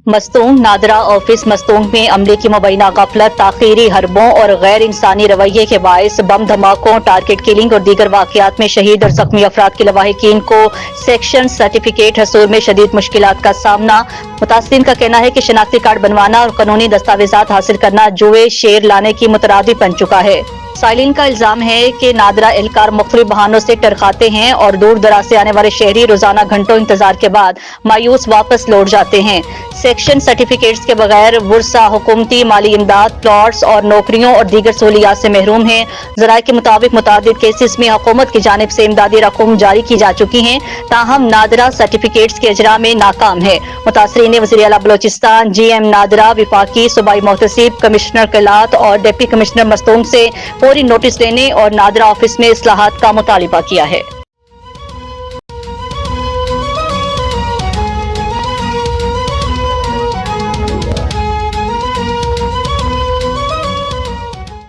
Mastung NADRA office Mastung में अमले की मुबैना गफलत, ताखीरी हरबों और गैर इंसानी रवैये के बायस बम धमाकों, टारगेट किलिंग और दीगर वाकयात में शहीद और जख्मी अफराद के लवाहिकीन को सेक्शन सर्टिफिकेट हसूल में शदीद मुश्किलात का सामना। मुतासिरीन का कहना है कि शनाख्ती कार्ड बनवाना और कानूनी दस्तावेजात हासिल करना जुए शेर लाने की मुतरादिफ बन चुका है। साइलिन का इल्जाम है कि नादरा एहलकार मुख्तलिफ बहानों से टरखाते हैं और दूर दराज से आने वाले शहरी रोजाना घंटों इंतजार के बाद मायूस वापस लौट जाते हैं। सेक्शन सर्टिफिकेट्स के बगैर वुरसा हुकूमती माली इमदाद, प्लॉट्स और नौकरियों और दीगर सहूलियात से महरूम हैं। ज़राए के मुताबिक मुतादिद केसेस में हुकूमत की जानिब से इमदादी रकूम जारी की जा चुकी हैं, ताहम नादरा सर्टिफिकेट्स के इजरा में नाकाम है। मुतासरीन ने वज़ीर आला बलोचिस्तान, GM नादरा, विफाकी सूबाई मोहतसिब, कमिश्नर किलात और डिप्टी कमिश्नर मस्तूंग से फौरी नोटिस लेने और नादरा ऑफिस में इस्लाहात का मुतालिबा किया है।